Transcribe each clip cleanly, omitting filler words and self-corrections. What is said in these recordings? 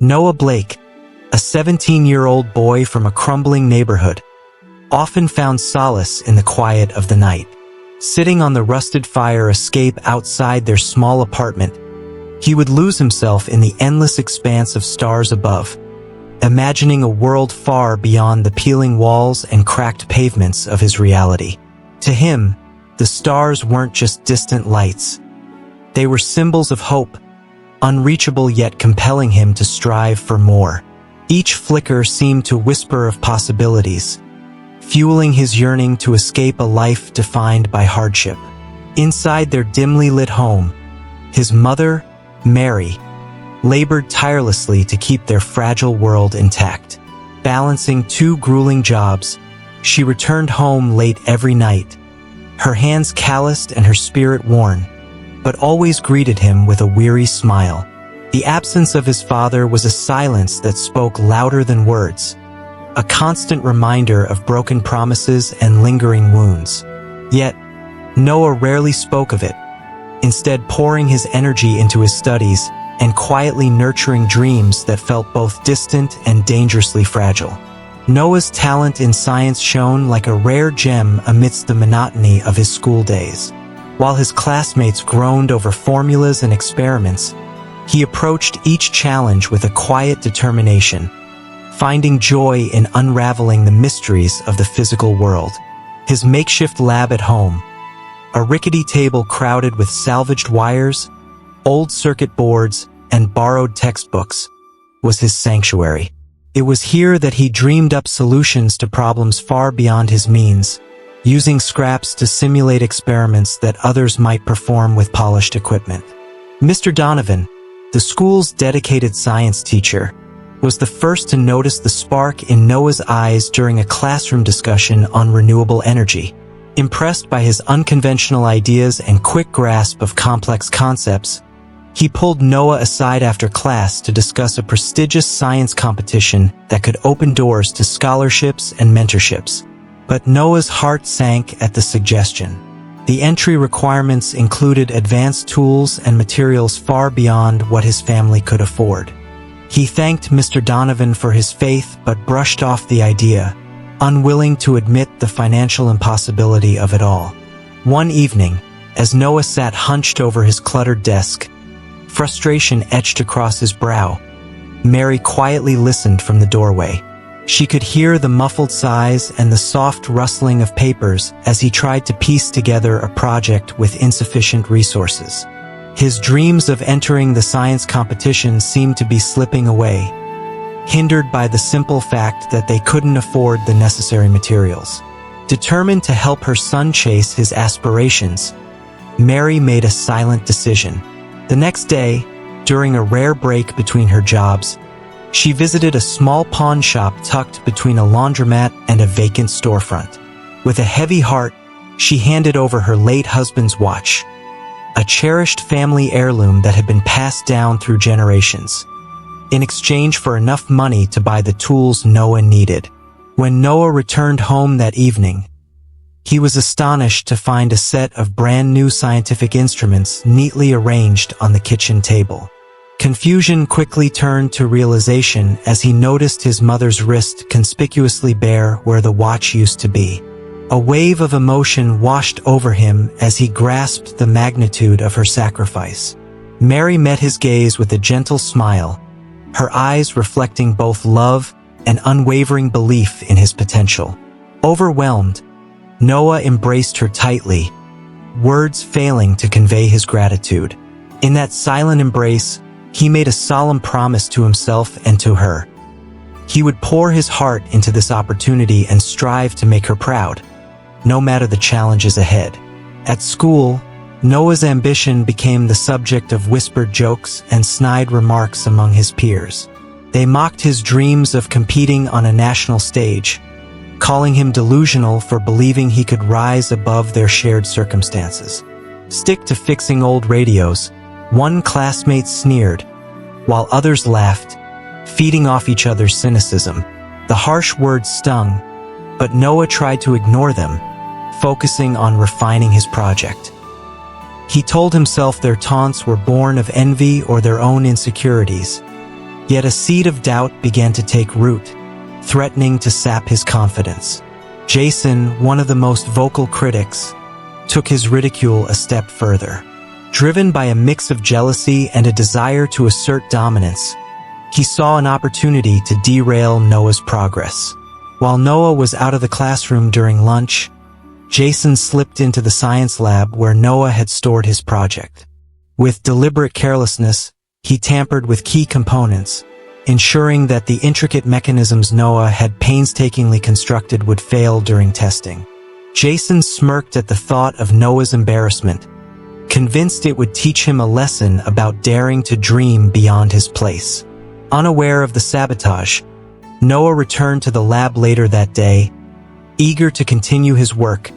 Noah Blake, a 17-year-old boy from a crumbling neighborhood, often found solace in the quiet of the night. Sitting on the rusted fire escape outside their small apartment, he would lose himself in the endless expanse of stars above, imagining a world far beyond the peeling walls and cracked pavements of his reality. To him, the stars weren't just distant lights. They were symbols of hope, unreachable yet compelling him to strive for more. Each flicker seemed to whisper of possibilities, fueling his yearning to escape a life defined by hardship. Inside their dimly lit home, his mother, Mary, labored tirelessly to keep their fragile world intact. Balancing two grueling jobs, she returned home late every night, her hands calloused and her spirit worn, but always greeted him with a weary smile. The absence of his father was a silence that spoke louder than words, a constant reminder of broken promises and lingering wounds. Yet, Noah rarely spoke of it, instead pouring his energy into his studies and quietly nurturing dreams that felt both distant and dangerously fragile. Noah's talent in science shone like a rare gem amidst the monotony of his school days. While his classmates groaned over formulas and experiments, he approached each challenge with a quiet determination, finding joy in unraveling the mysteries of the physical world. His makeshift lab at home, a rickety table crowded with salvaged wires, old circuit boards, and borrowed textbooks, was his sanctuary. It was here that he dreamed up solutions to problems far beyond his means, using scraps to simulate experiments that others might perform with polished equipment. Mr. Donovan, the school's dedicated science teacher, was the first to notice the spark in Noah's eyes during a classroom discussion on renewable energy. Impressed by his unconventional ideas and quick grasp of complex concepts, he pulled Noah aside after class to discuss a prestigious science competition that could open doors to scholarships and mentorships. But Noah's heart sank at the suggestion. The entry requirements included advanced tools and materials far beyond what his family could afford. He thanked Mr. Donovan for his faith but brushed off the idea, unwilling to admit the financial impossibility of it all. One evening, as Noah sat hunched over his cluttered desk, frustration etched across his brow, Mary quietly listened from the doorway. She could hear the muffled sighs and the soft rustling of papers as he tried to piece together a project with insufficient resources. His dreams of entering the science competition seemed to be slipping away, hindered by the simple fact that they couldn't afford the necessary materials. Determined to help her son chase his aspirations, Mary made a silent decision. The next day, during a rare break between her jobs, she visited a small pawn shop tucked between a laundromat and a vacant storefront. With a heavy heart, she handed over her late husband's watch, a cherished family heirloom that had been passed down through generations, in exchange for enough money to buy the tools Noah needed. When Noah returned home that evening, he was astonished to find a set of brand new scientific instruments neatly arranged on the kitchen table. Confusion quickly turned to realization as he noticed his mother's wrist conspicuously bare where the watch used to be. A wave of emotion washed over him as he grasped the magnitude of her sacrifice. Mary met his gaze with a gentle smile, her eyes reflecting both love and unwavering belief in his potential. Overwhelmed, Noah embraced her tightly, words failing to convey his gratitude. In that silent embrace, he made a solemn promise to himself and to her. He would pour his heart into this opportunity and strive to make her proud, no matter the challenges ahead. At school, Noah's ambition became the subject of whispered jokes and snide remarks among his peers. They mocked his dreams of competing on a national stage, calling him delusional for believing he could rise above their shared circumstances. Stick to fixing old radios, one classmate sneered, while others laughed, feeding off each other's cynicism. The harsh words stung, but Noah tried to ignore them, focusing on refining his project. He told himself their taunts were born of envy or their own insecurities, Yet a seed of doubt began to take root, threatening to sap his confidence. Jason, one of the most vocal critics, took his ridicule a step further. Driven by a mix of jealousy and a desire to assert dominance, he saw an opportunity to derail Noah's progress. While Noah was out of the classroom during lunch, Jason slipped into the science lab where Noah had stored his project. With deliberate carelessness, he tampered with key components, ensuring that the intricate mechanisms Noah had painstakingly constructed would fail during testing. Jason smirked at the thought of Noah's embarrassment, convinced it would teach him a lesson about daring to dream beyond his place. Unaware of the sabotage, Noah returned to the lab later that day, eager to continue his work,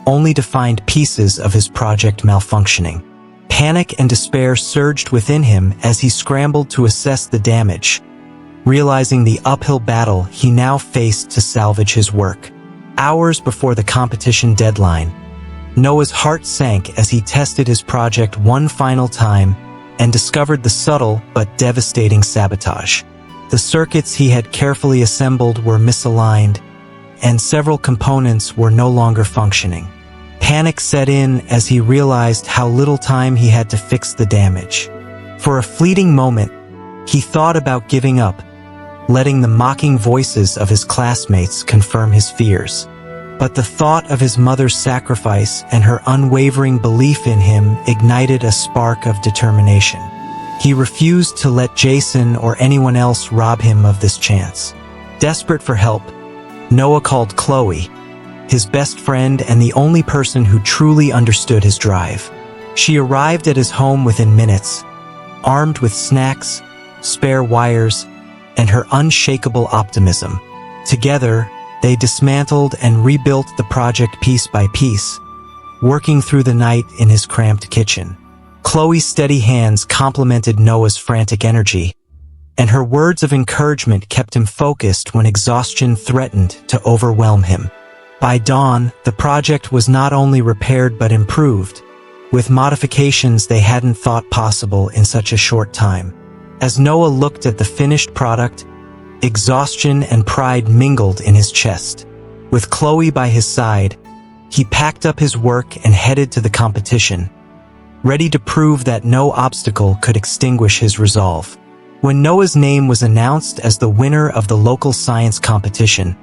only to find pieces of his project malfunctioning. Panic and despair surged within him as he scrambled to assess the damage, realizing the uphill battle he now faced to salvage his work. Hours before the competition deadline, Noah's heart sank as he tested his project one final time and discovered the subtle but devastating sabotage. The circuits he had carefully assembled were misaligned, and several components were no longer functioning. Panic set in as he realized how little time he had to fix the damage. For a fleeting moment, he thought about giving up, letting the mocking voices of his classmates confirm his fears. But the thought of his mother's sacrifice and her unwavering belief in him ignited a spark of determination. He refused to let Jason or anyone else rob him of this chance. Desperate for help, Noah called Chloe, his best friend and the only person who truly understood his drive. She arrived at his home within minutes, armed with snacks, spare wires, and her unshakable optimism. Together, they dismantled and rebuilt the project piece by piece, working through the night in his cramped kitchen. Chloe's steady hands complemented Noah's frantic energy, and her words of encouragement kept him focused when exhaustion threatened to overwhelm him. By dawn, the project was not only repaired but improved, with modifications they hadn't thought possible in such a short time. As Noah looked at the finished product, exhaustion and pride mingled in his chest. With Chloe by his side, he packed up his work and headed to the competition, ready to prove that no obstacle could extinguish his resolve. When Noah's name was announced as the winner of the local science competition,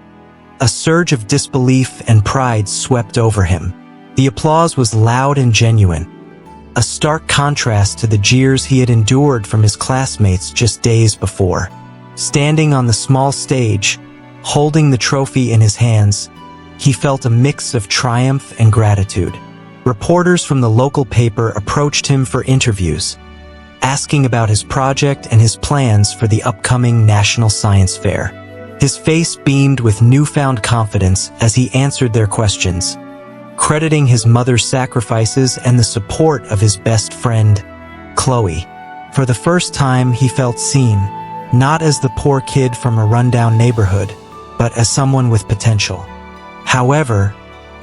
a surge of disbelief and pride swept over him. The applause was loud and genuine, a stark contrast to the jeers he had endured from his classmates just days before. Standing on the small stage, holding the trophy in his hands, he felt a mix of triumph and gratitude. Reporters from the local paper approached him for interviews, asking about his project and his plans for the upcoming National Science Fair. His face beamed with newfound confidence as he answered their questions, crediting his mother's sacrifices and the support of his best friend, Chloe. For the first time, he felt seen, not as the poor kid from a rundown neighborhood, but as someone with potential. However,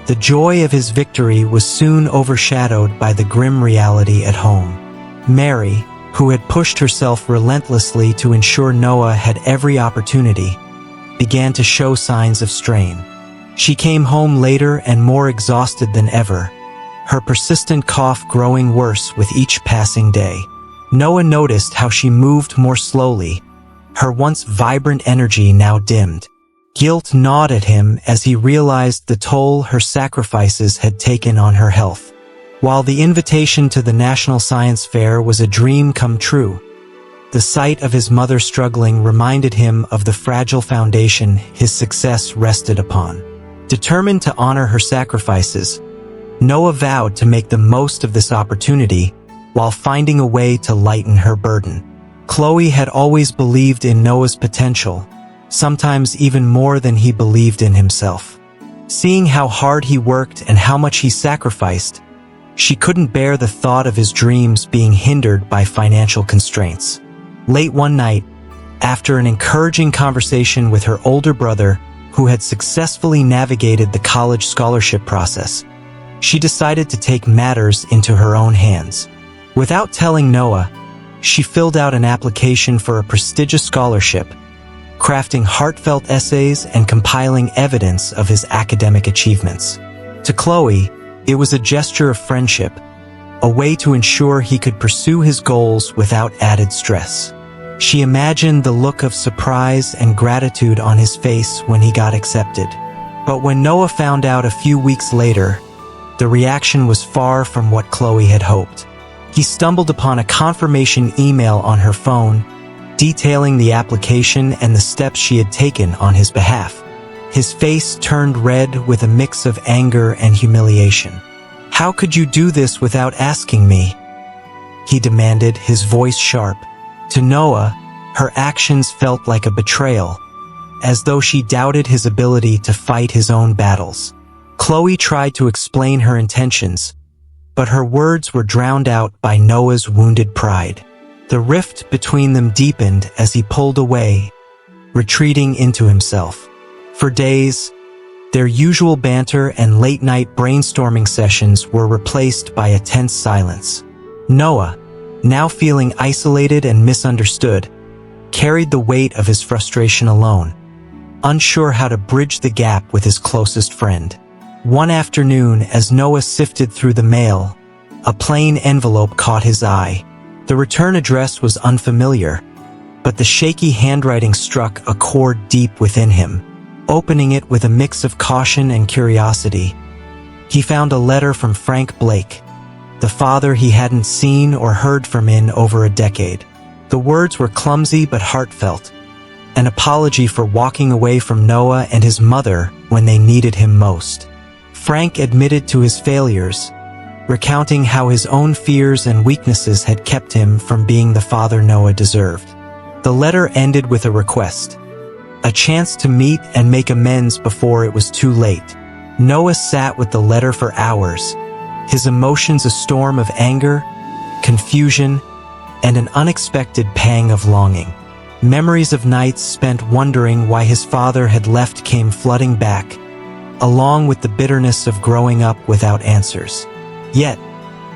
the joy of his victory was soon overshadowed by the grim reality at home. Mary, who had pushed herself relentlessly to ensure Noah had every opportunity, began to show signs of strain. She came home later and more exhausted than ever, her persistent cough growing worse with each passing day. Noah noticed how she moved more slowly, her once vibrant energy now dimmed. Guilt gnawed at him as he realized the toll her sacrifices had taken on her health. While the invitation to the National Science Fair was a dream come true, the sight of his mother struggling reminded him of the fragile foundation his success rested upon. Determined to honor her sacrifices, Noah vowed to make the most of this opportunity while finding a way to lighten her burden. Chloe had always believed in Noah's potential, sometimes even more than he believed in himself. Seeing how hard he worked and how much he sacrificed, she couldn't bear the thought of his dreams being hindered by financial constraints. Late one night, after an encouraging conversation with her older brother, who had successfully navigated the college scholarship process, she decided to take matters into her own hands. Without telling Noah, She filled out an application for a prestigious scholarship, crafting heartfelt essays and compiling evidence of his academic achievements. To Chloe, it was a gesture of friendship, a way to ensure he could pursue his goals without added stress. She imagined the look of surprise and gratitude on his face when he got accepted. But when Noah found out a few weeks later, the reaction was far from what Chloe had hoped. He stumbled upon a confirmation email on her phone, detailing the application and the steps she had taken on his behalf. His face turned red with a mix of anger and humiliation. "How could you do this without asking me?" he demanded, his voice sharp. To Noah, her actions felt like a betrayal, as though she doubted his ability to fight his own battles. Chloe tried to explain her intentions, but her words were drowned out by Noah's wounded pride. The rift between them deepened as he pulled away, retreating into himself. For days, their usual banter and late-night brainstorming sessions were replaced by a tense silence. Noah, now feeling isolated and misunderstood, carried the weight of his frustration alone, unsure how to bridge the gap with his closest friend. One afternoon, as Noah sifted through the mail, a plain envelope caught his eye. The return address was unfamiliar, but the shaky handwriting struck a chord deep within him. Opening it with a mix of caution and curiosity, he found a letter from Frank Blake, the father he hadn't seen or heard from in over a decade. The words were clumsy but heartfelt, an apology for walking away from Noah and his mother when they needed him most. Frank admitted to his failures, recounting how his own fears and weaknesses had kept him from being the father Noah deserved. The letter ended with a request, a chance to meet and make amends before it was too late. Noah sat with the letter for hours, his emotions a storm of anger, confusion, and an unexpected pang of longing. Memories of nights spent wondering why his father had left came flooding back, along with the bitterness of growing up without answers. Yet,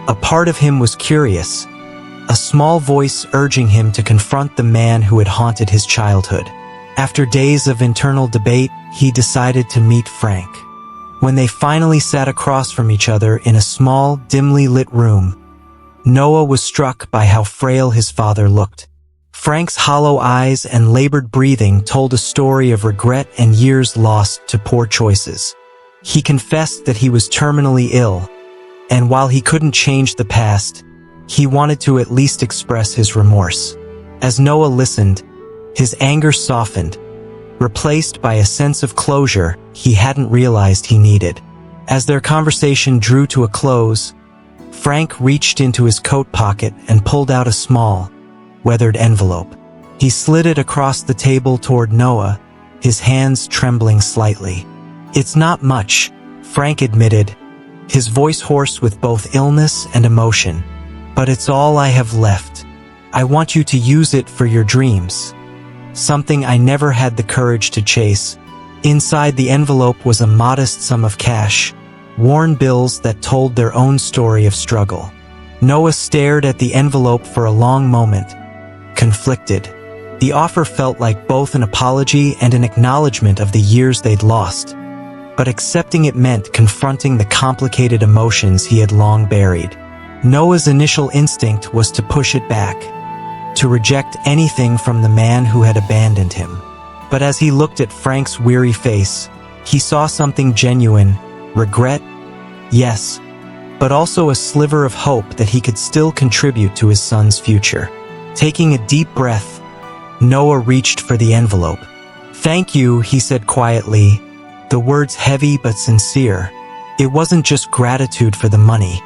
a part of him was curious, a small voice urging him to confront the man who had haunted his childhood. After days of internal debate, he decided to meet Frank. When they finally sat across from each other in a small, dimly lit room, Noah was struck by how frail his father looked. Frank's hollow eyes and labored breathing told a story of regret and years lost to poor choices. He confessed that he was terminally ill, and while he couldn't change the past, he wanted to at least express his remorse. As Noah listened, his anger softened, replaced by a sense of closure he hadn't realized he needed. As their conversation drew to a close, Frank reached into his coat pocket and pulled out a small, weathered envelope. He slid it across the table toward Noah, his hands trembling slightly. "It's not much," Frank admitted, his voice hoarse with both illness and emotion. "But it's all I have left. I want you to use it for your dreams. Something I never had the courage to chase." Inside the envelope was a modest sum of cash, worn bills that told their own story of struggle. Noah stared at the envelope for a long moment, conflicted. The offer felt like both an apology and an acknowledgement of the years they'd lost, but accepting it meant confronting the complicated emotions he had long buried. Noah's initial instinct was to push it back, to reject anything from the man who had abandoned him. But as he looked at Frank's weary face, he saw something genuine, regret, yes, but also a sliver of hope that he could still contribute to his son's future. Taking a deep breath, Noah reached for the envelope. "Thank you," he said quietly, the words heavy but sincere. It wasn't just gratitude for the money.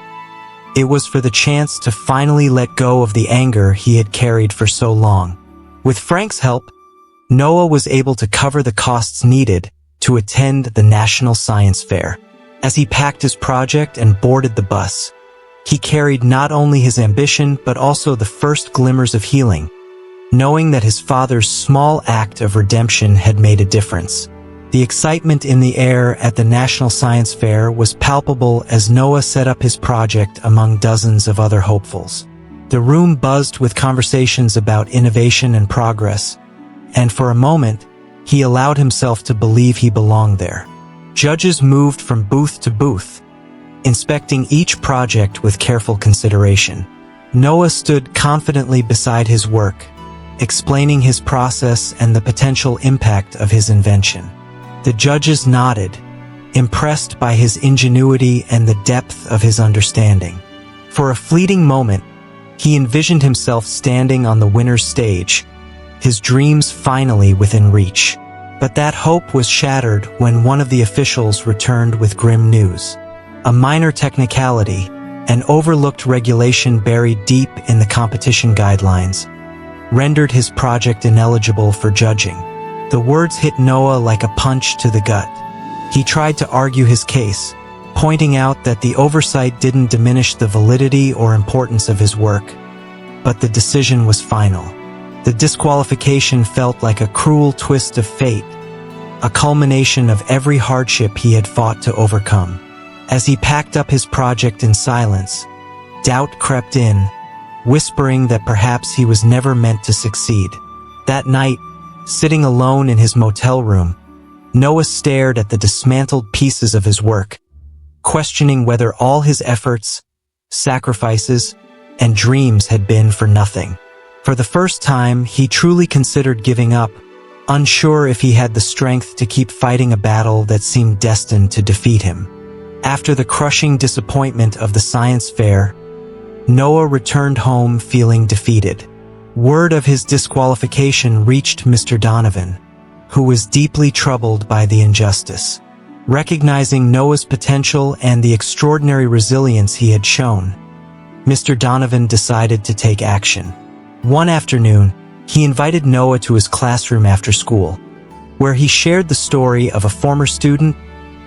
It was for the chance to finally let go of the anger he had carried for so long. With Frank's help, Noah was able to cover the costs needed to attend the National Science Fair. As he packed his project and boarded the bus, he carried not only his ambition but also the first glimmers of healing, knowing that his father's small act of redemption had made a difference. The excitement in the air at the National Science Fair was palpable as Noah set up his project among dozens of other hopefuls. The room buzzed with conversations about innovation and progress, and for a moment, he allowed himself to believe he belonged there. Judges moved from booth to booth, inspecting each project with careful consideration. Noah stood confidently beside his work, explaining his process and the potential impact of his invention. The judges nodded, impressed by his ingenuity and the depth of his understanding. For a fleeting moment, he envisioned himself standing on the winner's stage, his dreams finally within reach. But that hope was shattered when one of the officials returned with grim news. A minor technicality, an overlooked regulation buried deep in the competition guidelines, rendered his project ineligible for judging. The words hit Noah like a punch to the gut. He tried to argue his case, pointing out that the oversight didn't diminish the validity or importance of his work, but the decision was final. The disqualification felt like a cruel twist of fate, a culmination of every hardship he had fought to overcome. As he packed up his project in silence, doubt crept in, whispering that perhaps he was never meant to succeed. That night, sitting alone in his motel room, Noah stared at the dismantled pieces of his work, questioning whether all his efforts, sacrifices, and dreams had been for nothing. For the first time, he truly considered giving up, unsure if he had the strength to keep fighting a battle that seemed destined to defeat him. After the crushing disappointment of the science fair, Noah returned home feeling defeated. Word of his disqualification reached Mr. Donovan, who was deeply troubled by the injustice. Recognizing Noah's potential and the extraordinary resilience he had shown, Mr. Donovan decided to take action. One afternoon, he invited Noah to his classroom after school, where he shared the story of a former student,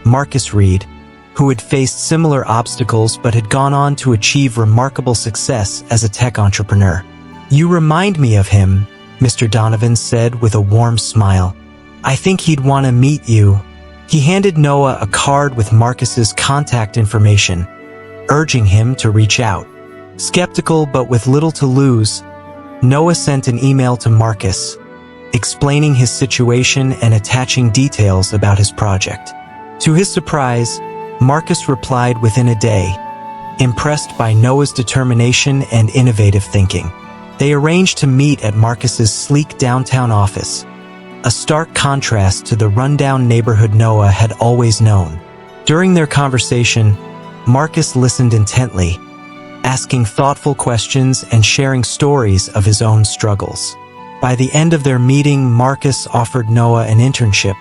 Marcus Reed, who had faced similar obstacles but had gone on to achieve remarkable success as a tech entrepreneur. "You remind me of him," Mr. Donovan said with a warm smile. "I think he'd want to meet you." He handed Noah a card with Marcus's contact information, urging him to reach out. Skeptical but with little to lose, Noah sent an email to Marcus, explaining his situation and attaching details about his project. To his surprise, Marcus replied within a day, impressed by Noah's determination and innovative thinking. They arranged to meet at Marcus's sleek downtown office, a stark contrast to the rundown neighborhood Noah had always known. During their conversation, Marcus listened intently, asking thoughtful questions and sharing stories of his own struggles. By the end of their meeting, Marcus offered Noah an internship,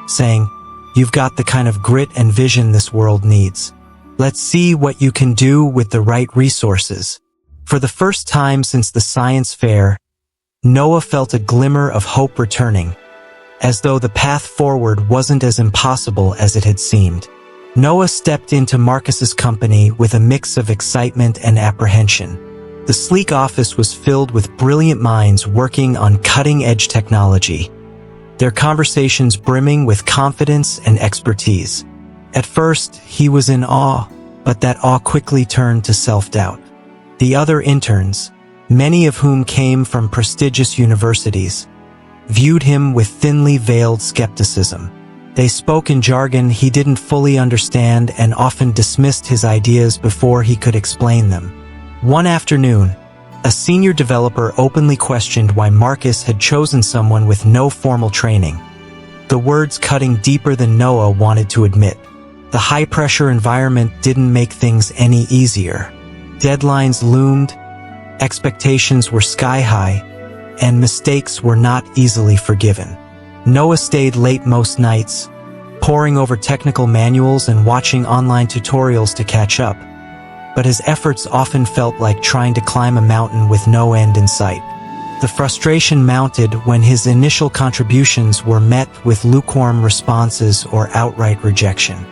saying, "You've got the kind of grit and vision this world needs. Let's see what you can do with the right resources." For the first time since the science fair, Noah felt a glimmer of hope returning, as though the path forward wasn't as impossible as it had seemed. Noah stepped into Marcus's company with a mix of excitement and apprehension. The sleek office was filled with brilliant minds working on cutting-edge technology, their conversations brimming with confidence and expertise. At first, he was in awe, but that awe quickly turned to self-doubt. The other interns, many of whom came from prestigious universities, viewed him with thinly veiled skepticism. They spoke in jargon he didn't fully understand and often dismissed his ideas before he could explain them. One afternoon, a senior developer openly questioned why Marcus had chosen someone with no formal training, the words cutting deeper than Noah wanted to admit. The high-pressure environment didn't make things any easier. Deadlines loomed, expectations were sky-high, and mistakes were not easily forgiven. Noah stayed late most nights, poring over technical manuals and watching online tutorials to catch up, but his efforts often felt like trying to climb a mountain with no end in sight. The frustration mounted when his initial contributions were met with lukewarm responses or outright rejection.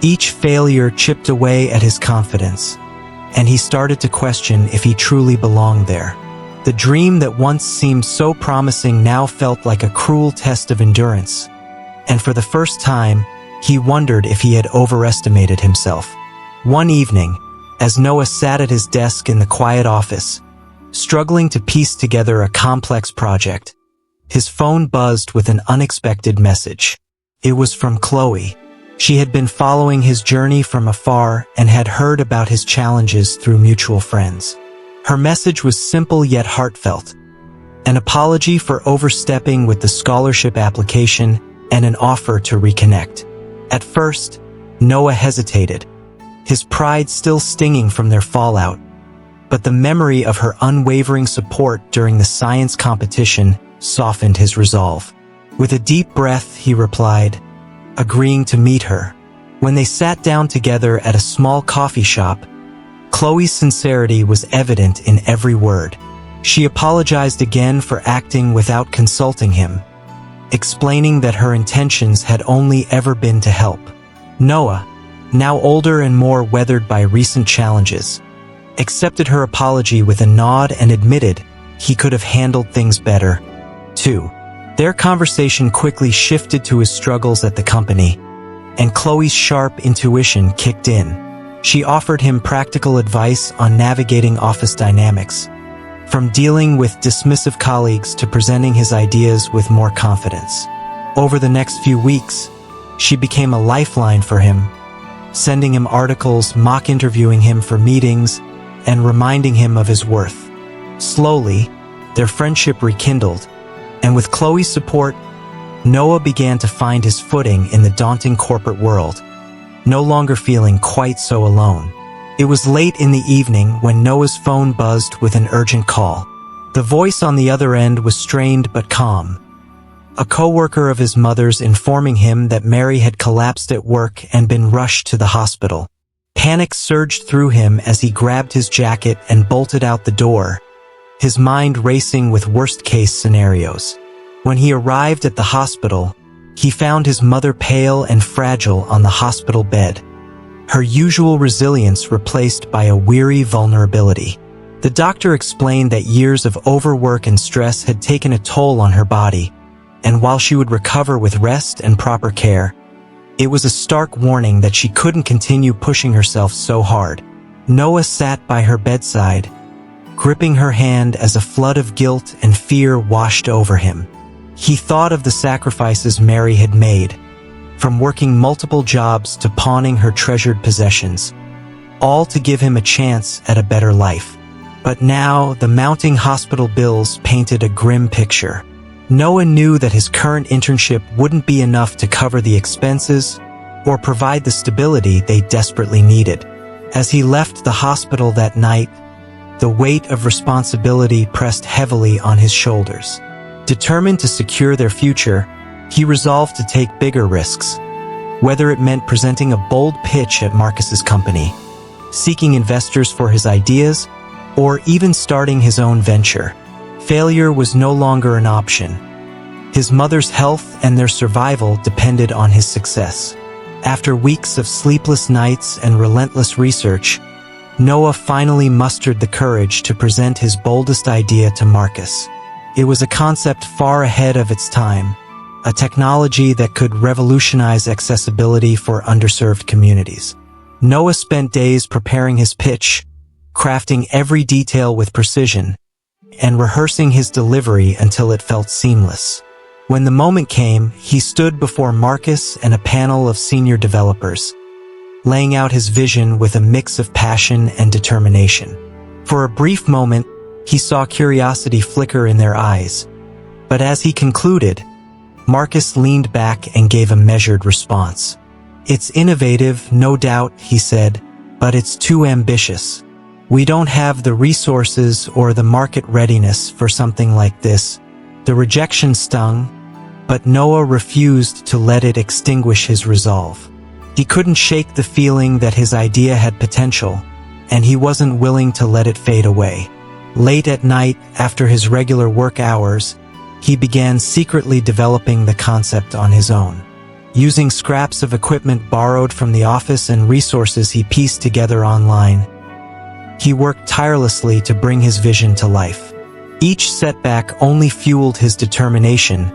Each failure chipped away at his confidence, and he started to question if he truly belonged there. The dream that once seemed so promising now felt like a cruel test of endurance, and for the first time, he wondered if he had overestimated himself. One evening, as Noah sat at his desk in the quiet office, struggling to piece together a complex project. His phone buzzed with an unexpected message. It was from Chloe. She had been following his journey from afar and had heard about his challenges through mutual friends. Her message was simple yet heartfelt. An apology for overstepping with the scholarship application and an offer to reconnect. At first, Noah hesitated, his pride still stinging from their fallout. But the memory of her unwavering support during the science competition softened his resolve. With a deep breath, he replied, agreeing to meet her. When they sat down together at a small coffee shop, Chloe's sincerity was evident in every word. She apologized again for acting without consulting him, explaining that her intentions had only ever been to help. Noah, now older and more weathered by recent challenges, accepted her apology with a nod and admitted he could have handled things better, too. Their conversation quickly shifted to his struggles at the company, and Chloe's sharp intuition kicked in. She offered him practical advice on navigating office dynamics, from dealing with dismissive colleagues to presenting his ideas with more confidence. Over the next few weeks, she became a lifeline for him, sending him articles, mock interviewing him for meetings, and reminding him of his worth. Slowly, their friendship rekindled, and with Chloe's support, Noah began to find his footing in the daunting corporate world, no longer feeling quite so alone. It was late in the evening when Noah's phone buzzed with an urgent call. The voice on the other end was strained but calm. A coworker of his mother's informing him that Mary had collapsed at work and been rushed to the hospital. Panic surged through him as he grabbed his jacket and bolted out the door, his mind racing with worst-case scenarios. When he arrived at the hospital, he found his mother pale and fragile on the hospital bed, her usual resilience replaced by a weary vulnerability. The doctor explained that years of overwork and stress had taken a toll on her body, and while she would recover with rest and proper care, it was a stark warning that she couldn't continue pushing herself so hard. Noah sat by her bedside, gripping her hand as a flood of guilt and fear washed over him. He thought of the sacrifices Mary had made, from working multiple jobs to pawning her treasured possessions, all to give him a chance at a better life. But now, the mounting hospital bills painted a grim picture. Noah knew that his current internship wouldn't be enough to cover the expenses or provide the stability they desperately needed. As he left the hospital that night, the weight of responsibility pressed heavily on his shoulders. Determined to secure their future, he resolved to take bigger risks, whether it meant presenting a bold pitch at Marcus's company, seeking investors for his ideas, or even starting his own venture. Failure was no longer an option. His mother's health and their survival depended on his success. After weeks of sleepless nights and relentless research, Noah finally mustered the courage to present his boldest idea to Marcus. It was a concept far ahead of its time, a technology that could revolutionize accessibility for underserved communities. Noah spent days preparing his pitch, crafting every detail with precision, and rehearsing his delivery until it felt seamless. When the moment came, he stood before Marcus and a panel of senior developers, laying out his vision with a mix of passion and determination. For a brief moment, he saw curiosity flicker in their eyes, but as he concluded, Marcus leaned back and gave a measured response. "It's innovative, no doubt," he said, "but it's too ambitious. We don't have the resources or the market readiness for something like this." The rejection stung, but Noah refused to let it extinguish his resolve. He couldn't shake the feeling that his idea had potential, and he wasn't willing to let it fade away. Late at night, after his regular work hours, he began secretly developing the concept on his own. Using scraps of equipment borrowed from the office and resources he pieced together online, he worked tirelessly to bring his vision to life. Each setback only fueled his determination,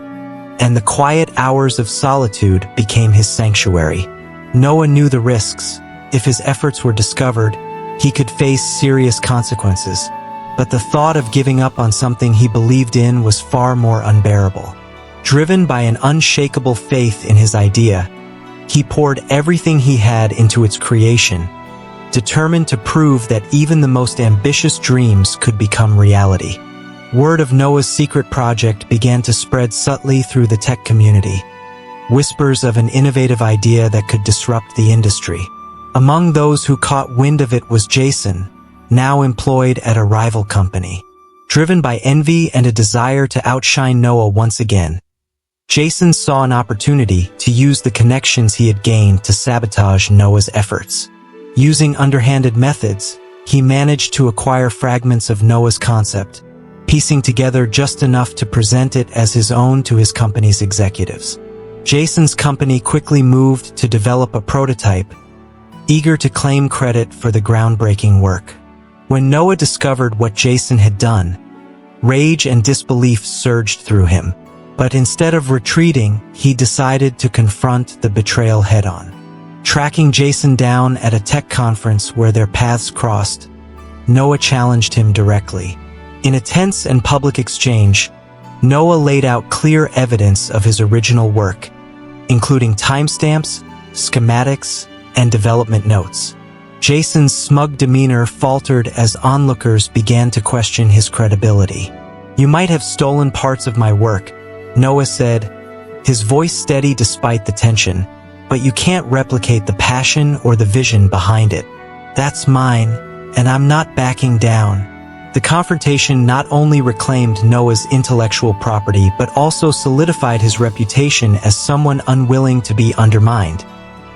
and the quiet hours of solitude became his sanctuary. Noah knew the risks. If his efforts were discovered, he could face serious consequences. but the thought of giving up on something he believed in was far more unbearable. Driven by an unshakable faith in his idea, he poured everything he had into its creation, determined to prove that even the most ambitious dreams could become reality. Word of Noah's secret project began to spread subtly through the tech community. Whispers of an innovative idea that could disrupt the industry. Among those who caught wind of it was Jason, now employed at a rival company. Driven by envy and a desire to outshine Noah once again, Jason saw an opportunity to use the connections he had gained to sabotage Noah's efforts. Using underhanded methods, he managed to acquire fragments of Noah's concept, piecing together just enough to present it as his own to his company's executives. Jason's company quickly moved to develop a prototype, eager to claim credit for the groundbreaking work. When Noah discovered what Jason had done, rage and disbelief surged through him. But instead of retreating, he decided to confront the betrayal head-on. Tracking Jason down at a tech conference where their paths crossed, Noah challenged him directly. In a tense and public exchange, Noah laid out clear evidence of his original work, including timestamps, schematics, and development notes. Jason's smug demeanor faltered as onlookers began to question his credibility. "You might have stolen parts of my work," Noah said, his voice steady despite the tension, "but you can't replicate the passion or the vision behind it. That's mine, and I'm not backing down." The confrontation not only reclaimed Noah's intellectual property but also solidified his reputation as someone unwilling to be undermined,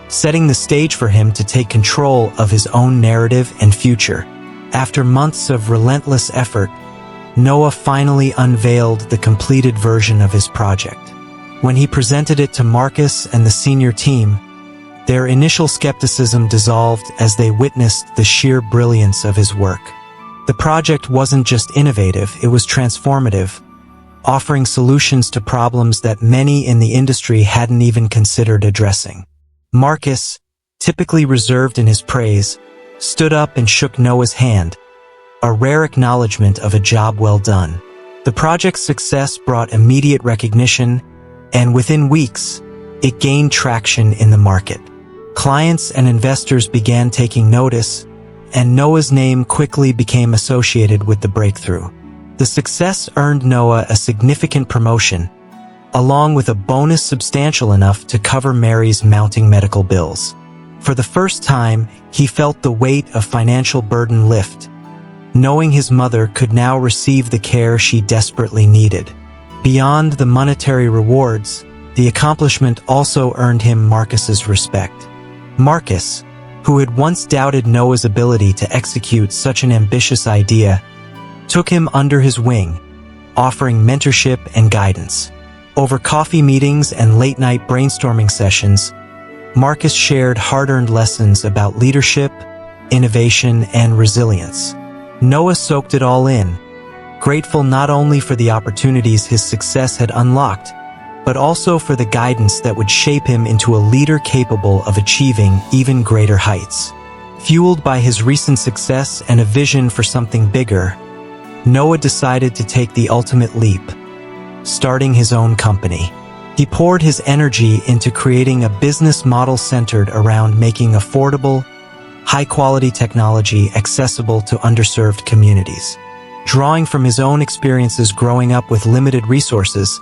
setting the stage for him to take control of his own narrative and future. After months of relentless effort, Noah finally unveiled the completed version of his project. When he presented it to Marcus and the senior team, their initial skepticism dissolved as they witnessed the sheer brilliance of his work. The project wasn't just innovative, it was transformative, offering solutions to problems that many in the industry hadn't even considered addressing. Marcus, typically reserved in his praise, stood up and shook Noah's hand, a rare acknowledgement of a job well done. The project's success brought immediate recognition, and within weeks, it gained traction in the market. Clients and investors began taking notice, and Noah's name quickly became associated with the breakthrough. The success earned Noah a significant promotion, along with a bonus substantial enough to cover Mary's mounting medical bills. For the first time, he felt the weight of financial burden lift, knowing his mother could now receive the care she desperately needed. Beyond the monetary rewards, the accomplishment also earned him Marcus's respect. Marcus, who had once doubted Noah's ability to execute such an ambitious idea, took him under his wing, offering mentorship and guidance. Over coffee meetings and late-night brainstorming sessions, Marcus shared hard-earned lessons about leadership, innovation, and resilience. Noah soaked it all in, grateful not only for the opportunities his success had unlocked, but also for the guidance that would shape him into a leader capable of achieving even greater heights. Fueled by his recent success and a vision for something bigger, Noah decided to take the ultimate leap, starting his own company. He poured his energy into creating a business model centered around making affordable, high-quality technology accessible to underserved communities. Drawing from his own experiences growing up with limited resources,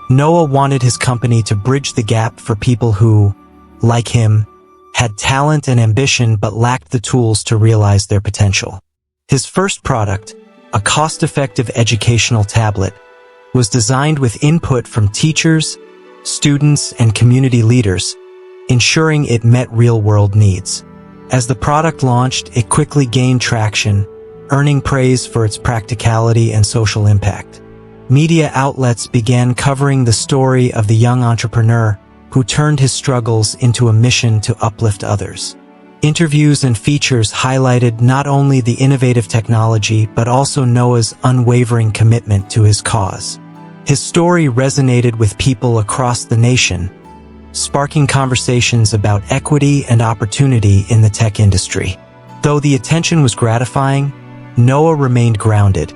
Noah wanted his company to bridge the gap for people who, like him, had talent and ambition but lacked the tools to realize their potential. His first product, a cost-effective educational tablet, was designed with input from teachers, students, and community leaders, ensuring it met real-world needs. As the product launched, it quickly gained traction, earning praise for its practicality and social impact. Media outlets began covering the story of the young entrepreneur who turned his struggles into a mission to uplift others. Interviews and features highlighted not only the innovative technology but also Noah's unwavering commitment to his cause. His story resonated with people across the nation, sparking conversations about equity and opportunity in the tech industry. Though the attention was gratifying, Noah remained grounded,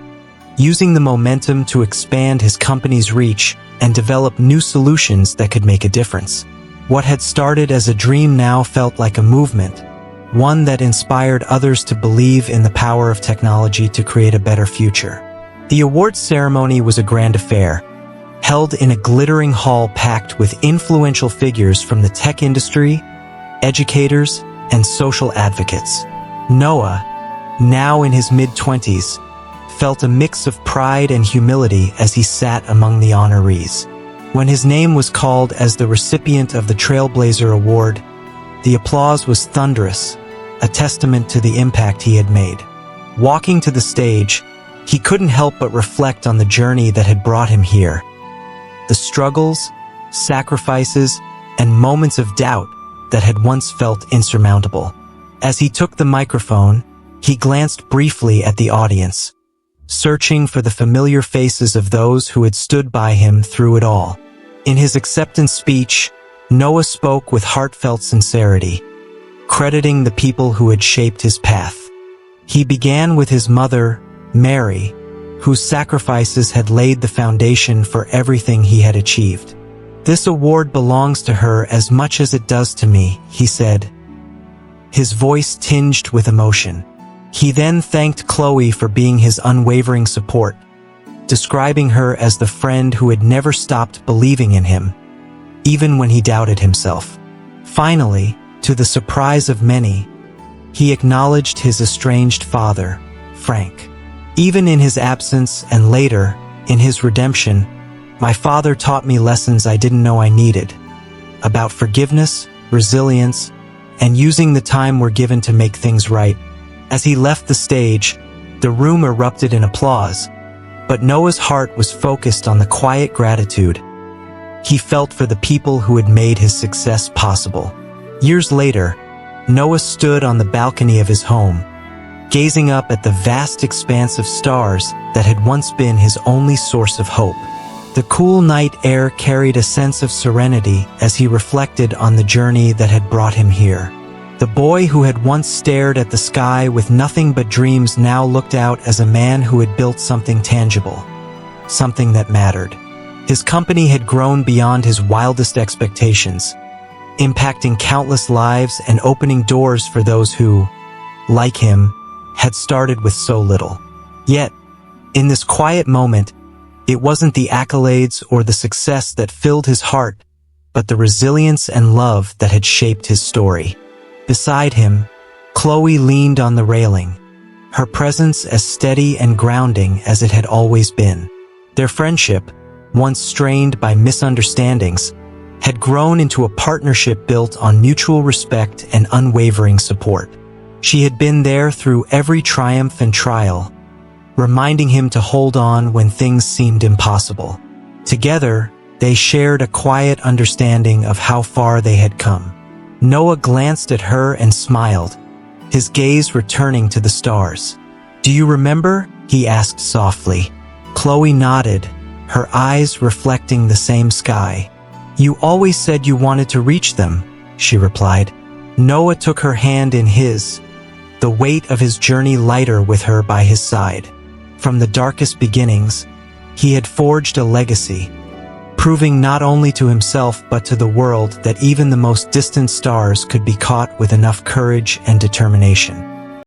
using the momentum to expand his company's reach and develop new solutions that could make a difference. What had started as a dream now felt like a movement, one that inspired others to believe in the power of technology to create a better future. The awards ceremony was a grand affair, held in a glittering hall packed with influential figures from the tech industry, educators, and social advocates. Noah, now in his mid-20s, felt a mix of pride and humility as he sat among the honorees. When his name was called as the recipient of the Trailblazer Award, the applause was thunderous, a testament to the impact he had made. Walking to the stage, he couldn't help but reflect on the journey that had brought him here. The struggles, sacrifices, and moments of doubt that had once felt insurmountable. As he took the microphone, he glanced briefly at the audience, searching for the familiar faces of those who had stood by him through it all. In his acceptance speech, Noah spoke with heartfelt sincerity, crediting the people who had shaped his path. He began with his mother, Mary, whose sacrifices had laid the foundation for everything he had achieved. "This award belongs to her as much as it does to me," he said, his voice tinged with emotion. He then thanked Chloe for being his unwavering support, describing her as the friend who had never stopped believing in him, even when he doubted himself. Finally, to the surprise of many, he acknowledged his estranged father, Frank. "Even in his absence and later, in his redemption, my father taught me lessons I didn't know I needed, about forgiveness, resilience, and using the time we're given to make things right." As he left the stage, the room erupted in applause, but Noah's heart was focused on the quiet gratitude he felt for the people who had made his success possible. Years later, Noah stood on the balcony of his home, gazing up at the vast expanse of stars that had once been his only source of hope. The cool night air carried a sense of serenity as he reflected on the journey that had brought him here. The boy who had once stared at the sky with nothing but dreams now looked out as a man who had built something tangible, something that mattered. His company had grown beyond his wildest expectations, impacting countless lives and opening doors for those who, like him, had started with so little. Yet, in this quiet moment, it wasn't the accolades or the success that filled his heart, but the resilience and love that had shaped his story. Beside him, Chloe leaned on the railing, her presence as steady and grounding as it had always been. Their friendship, once strained by misunderstandings, had grown into a partnership built on mutual respect and unwavering support. She had been there through every triumph and trial, reminding him to hold on when things seemed impossible. Together, they shared a quiet understanding of how far they had come. Noah glanced at her and smiled, his gaze returning to the stars. "Do you remember?" he asked softly. Chloe nodded, her eyes reflecting the same sky. "You always said you wanted to reach them," she replied. Noah took her hand in his, the weight of his journey lighter with her by his side. From the darkest beginnings, he had forged a legacy, proving not only to himself but to the world that even the most distant stars could be caught with enough courage and determination.